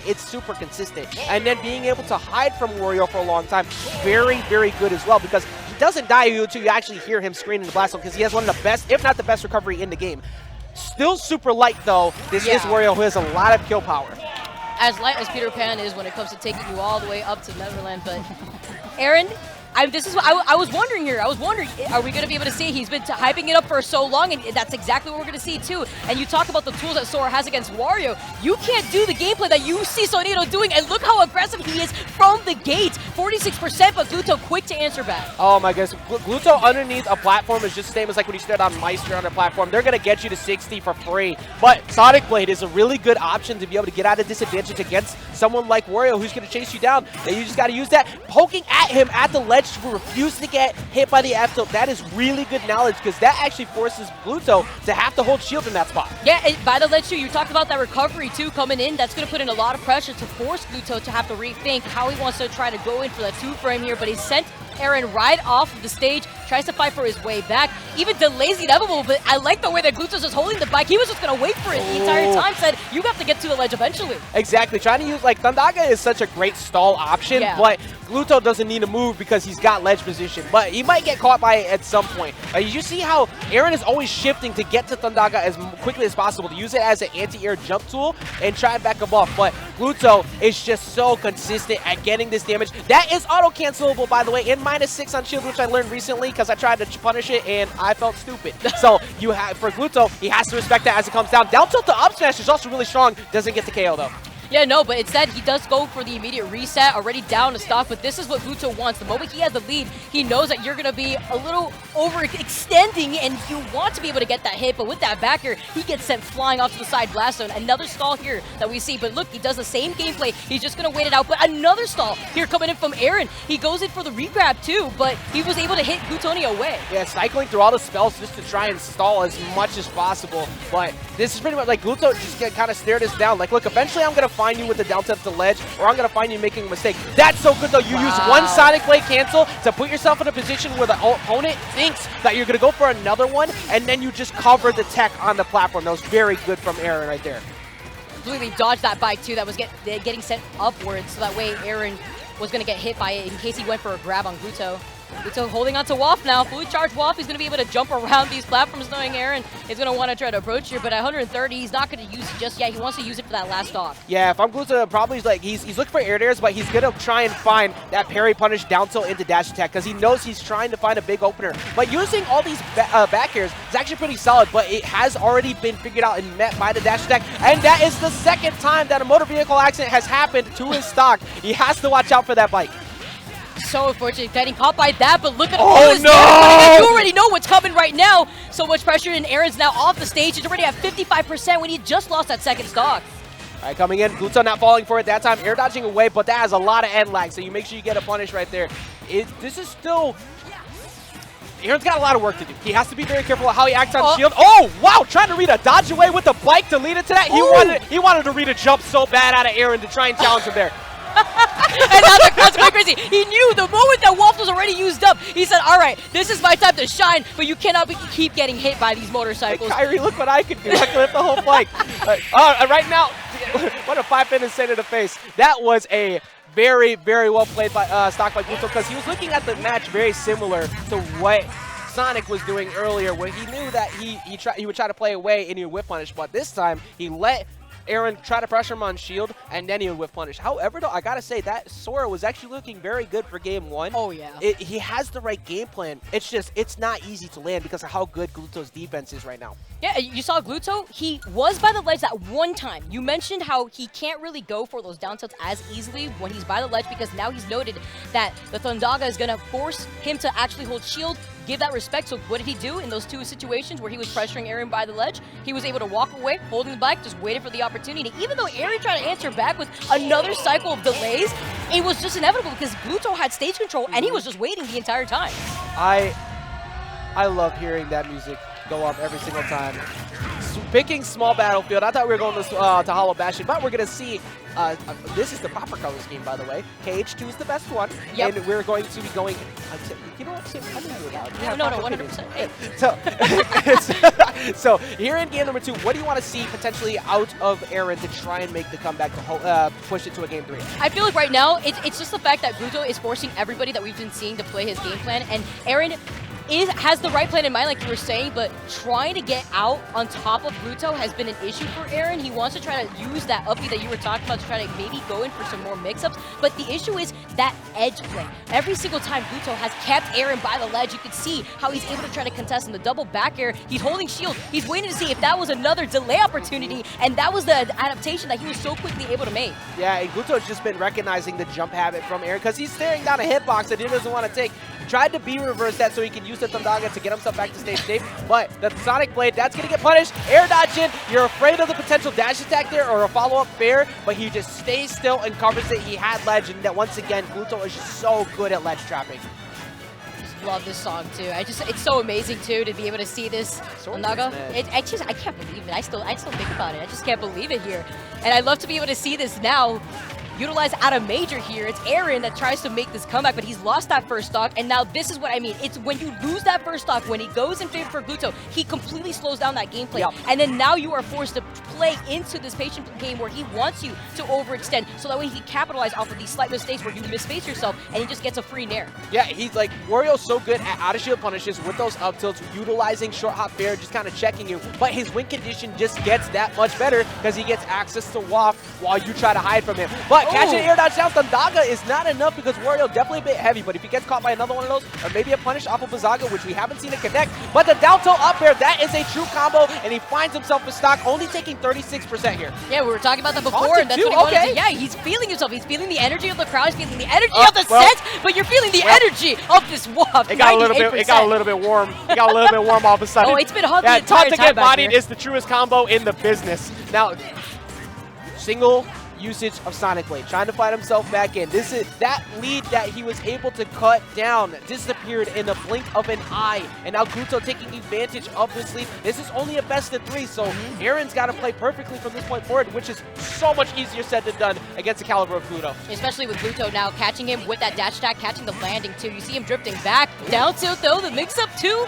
it's super consistent. And then being able to hide from Wario for a long time, very, very good as well, because he doesn't die until you actually hear him scream in the blast zone, because he has one of the best, if not the best, recovery in the game. Still super light, though. This is Wario, who has a lot of kill power. As light as Peter Pan is when it comes to taking you all the way up to Neverland, but Aaron, this is what I was wondering here. I was wondering, are we going to be able to see? He's been hyping it up for so long, and that's exactly what we're going to see too. And you talk about the tools that Sora has against Wario. You can't do the gameplay that you see Sonito doing, and look how aggressive he is from the gate. 46%, but Gluto quick to answer back. Oh my goodness. Gluto underneath a platform is just the same as like when you stood on Meister on a platform. They're going to get you to 60 for free. But Sonic Blade is a really good option to be able to get out of disadvantage against someone like Wario who's going to chase you down. And you just got to use that. Poking at him at the ledge to refuse to get hit by the F tilt. That is really good knowledge, because that actually forces Gluto to have to hold shield in that spot. Yeah, and by the ledge too, you talked about that recovery too coming in. That's going to put in a lot of pressure to force Gluto to have to rethink how he wants to try to go in for that 2-frame here, but he sent Aaron right off of the stage, tries to fight for his way back, even delays the inevitable, but I like the way that Gluto's just holding the bike. He was just going to wait for it the entire time, said, you have to get to the ledge eventually. Exactly, trying to use, like, Thundaga is such a great stall option, but Gluto doesn't need to move because he's got ledge position, but he might get caught by it at some point. You see how Aaron is always shifting to get to Thundaga as quickly as possible, to use it as an anti-air jump tool and try and back him off, but Gluto is just so consistent at getting this damage. That is auto-cancelable, by the way, in -6 on shield, which I learned recently because I tried to punish it and I felt stupid. So you have, for Gluto, he has to respect that as it comes down. Down tilt to up smash is also really strong. Doesn't get the KO though. Yeah, no, but instead he does go for the immediate reset, already down to stock, but this is what Gluto wants. The moment he has the lead, he knows that you're going to be a little overextending and you want to be able to get that hit, but with that backer, he gets sent flying off to the side blast zone. Another stall here that we see, but look, he does the same gameplay. He's just going to wait it out, but another stall here coming in from Aaron. He goes in for the regrab too, but he was able to hit Glutonny away. Yeah, cycling through all the spells just to try and stall as much as possible, but this is pretty much like Gluto just kind of stared us down. Like, look, eventually I'm going to find you with the down tilt to the ledge, or I'm going to find you making a mistake. That's so good, though. You use one Sonic Blade cancel to put yourself in a position where the opponent thinks that you're going to go for another one, and then you just cover the tech on the platform. That was very good from Aaron right there. Completely dodged that bike, too. That was getting sent upwards, so that way Aaron was going to get hit by it in case he went for a grab on Gluto. Gluto holding on to Waff now. Fully charged Waff. He's going to be able to jump around these platforms, knowing Aaron is going to want to try to approach here. But at 130, he's not going to use it just yet. He wants to use it for that last stock. Yeah, if I'm Gluto, probably like he's looking for air dares, but he's going to try and find that parry punish down tilt into dash attack because he knows he's trying to find a big opener. But using all these back airs is actually pretty solid, but it has already been figured out and met by the dash attack. And that is the second time that a motor vehicle accident has happened to his stock. He has to watch out for that bike. So unfortunate getting caught by that, but look at all all this no! damage. You already know what's coming right now. So much pressure, and Aaron's now off the stage. He's already at 55% when he just lost that second stock. All right, coming in, Gluto not falling for it that time, air dodging away, but that has a lot of end lag, so you make sure you get a punish right there. This is still... Aaron's got a lot of work to do. He has to be very careful how he acts on shield. Oh, wow, trying to read a dodge away with the bike to lead it to that. He wanted to read a jump so bad out of Aaron to try and challenge him there. And now the crowd's going crazy. He knew the moment that Waff was already used up, he said, all right, this is my time to shine, but you cannot keep getting hit by these motorcycles. Hey, Kyrie, look what I can do. I can lift the whole bike. Right now, what a 5-pin send in the face. That was a very, very well played by stock by Gluto, because he was looking at the match very similar to what Sonic was doing earlier, where he knew that he would try to play away and he would whip punish, but this time he let Aaron try to pressure him on shield, and then he would whip punish. However, though, I gotta say that Sora was actually looking very good for game one. Oh, yeah. He has the right game plan. It's just, it's not easy to land because of how good Gluto's defense is right now. Yeah, you saw Gluto. He was by the ledge that one time. You mentioned how he can't really go for those down tilts as easily when he's by the ledge, because now he's noted that the Thundaga is gonna force him to actually hold shield, give that respect. So what did he do in those two situations where he was pressuring Aaron by the ledge? He was able to walk away, holding the bike, just waited for the opportunity. Even though Aaron tried to answer back with another cycle of delays, it was just inevitable because Gluto had stage control and he was just waiting the entire time. I love hearing that music go up every single time. picking small battlefield. I thought we were going to Hollow Bastion, but we're going to see. This is the proper color scheme, by the way. KH2 is the best one, and we're going to be going. You know what? I'm going to do it loud. No, 100%. Hey. So here in game number 2, what do you want to see potentially out of Aaron to try and make the comeback to push it to a game 3? I feel like right now it's just the fact that Gluto is forcing everybody that we've been seeing to play his game plan, and Aaron has the right plan in mind, like you were saying, but trying to get out on top of Gluto has been an issue for Aaron. He wants to try to use that uppie that you were talking about to try to maybe go in for some more mix-ups, but the issue is that edge play. Every single time Gluto has kept Aaron by the ledge, you can see how he's able to try to contest in the double back air. He's holding shield. He's waiting to see if that was another delay opportunity, and that was the adaptation that he was so quickly able to make. Yeah, and Gluto's just been recognizing the jump habit from Aaron because he's staring down a hitbox that he doesn't want to take. Tried to B-reverse that so he can use the Thundaga to get himself back to stage safe, but the Sonic Blade, that's going to get punished. Air dodge in. You're afraid of the potential dash attack there or a follow-up fair, but he just stays still and covers it. He had ledge, and that once again, Gluto is just so good at ledge trapping. Love this song too. It's so amazing too to be able to see this Thundaga. I can't believe it. I still think about it. I just can't believe it here. And I love to be able to see this now utilized out of major here. It's Aaron that tries to make this comeback, but he's lost that first stock, and now this is what I mean. It's when you lose that first stock, when he goes in favor for Gluto, he completely slows down that gameplay, and then now you are forced to play into this patient game where he wants you to overextend, so that way he can capitalize off of these slight mistakes where you misspace yourself, and he just gets a free nair. Yeah, he's like, Wario's so good at out-of-shield punishes with those up tilts, utilizing short hop fair, just kind of checking you, but his win condition just gets that much better because he gets access to waft while you try to hide from him. But catching air dodge down Thundaga is not enough because Wario definitely a bit heavy, but if he gets caught by another one of those, or maybe a punish off of Bazaga, which we haven't seen it connect, but the down tilt up air, that is a true combo, and he finds himself with stock, only taking 36% here. Yeah, we were talking about that before, and that's what he wanted to. Yeah, he's feeling himself. He's feeling the energy of the crowd. He's feeling the energy of the set, but you're feeling the energy of this waft. It got a little bit warm. It got a little bit warm all of a sudden. Oh, it's been hot the entire time. To get bodied is the truest combo in the business. Now, single usage of Sonic Blade, trying to fight himself back in. This is that lead that he was able to cut down, disappeared in the blink of an eye, and now Gluto taking advantage of this lead. This is only a best of 3, so Aaron's got to play perfectly from this point forward, which is so much easier said than done against the caliber of Gluto. Especially with Gluto now catching him with that dash attack, catching the landing too. You see him drifting back, down tilt though, the mix-up too,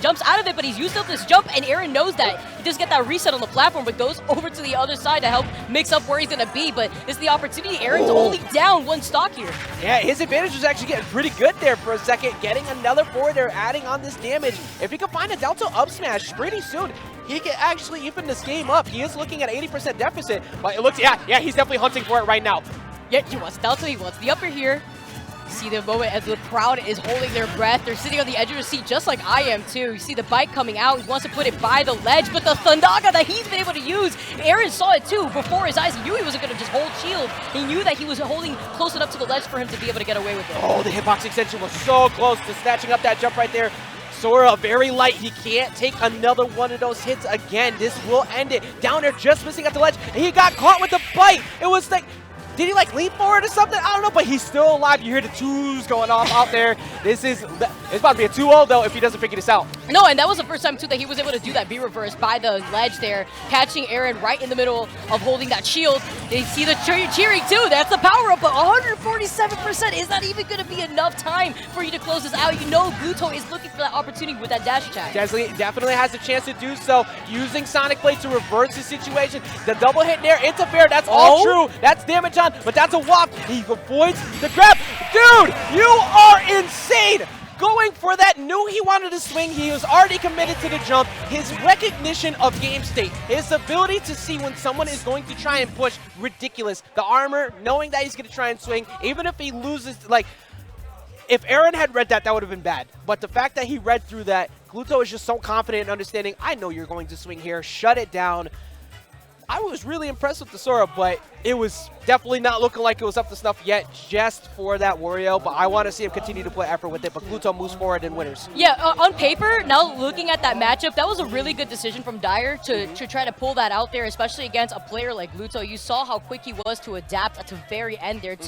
jumps out of it, but he's used up this jump, and Aaron knows that. He does get that reset on the platform, but goes over to the other side to help mix up where he's going to be, but this is the opportunity. Aaron's only down 1 stock here. Yeah, his advantage was actually getting pretty good there for a second, getting another forward there, adding on this damage. If he can find a down tilt up smash pretty soon, he can actually even this game up. He is looking at 80% deficit, but it looks, yeah, he's definitely hunting for it right now. Yeah, he wants down tilt, he wants the upper here. See the moment as the crowd is holding their breath. They're sitting on the edge of their seat just like I am too. You see the bike coming out. He wants to put it by the ledge, but the Thundaga that he's been able to use, Aaron saw it too before his eyes. He knew he wasn't going to just hold shield. He knew that he was holding close enough to the ledge for him to be able to get away with it. Oh, the hitbox extension was so close to snatching up that jump right there. Sora very light. He can't take another one of those hits again. This will end it. Down there just missing at the ledge, and he got caught with the bite. It was like, did he like lean forward or something? I don't know, but he's still alive. You hear the twos going off out there. It's about to be a 2-0 though if he doesn't figure this out. No, and that was the first time too that he was able to do that B-reverse by the ledge there, catching Aaron right in the middle of holding that shield. They see the cheering too. That's the power up, but 147% is not even going to be enough time for you to close this out. You know Gluto is looking for that opportunity with that dash attack. Definitely has a chance to do so, using Sonic Blade to reverse the situation. The double hit there into fair, that's all true. That's damage on, but that's a waft. He avoids the grab. Dude, you are insane! Going for that, knew he wanted to swing. He was already committed to the jump. His recognition of game state, his ability to see when someone is going to try and push, ridiculous. The armor, knowing that he's going to try and swing, even if he loses, like, if Aaron had read that, that would have been bad. But the fact that he read through that, Gluto is just so confident in understanding, I know you're going to swing here, shut it down. I was really impressed with the Sora, but it was definitely not looking like it was up to snuff yet just for that Wario, but I want to see him continue to put effort with it, but Gluto moves forward and winners. Yeah, on paper, now looking at that matchup, that was a really good decision from Dyer to try to pull that out there, especially against a player like Gluto. You saw how quick he was to adapt at the very end there, too.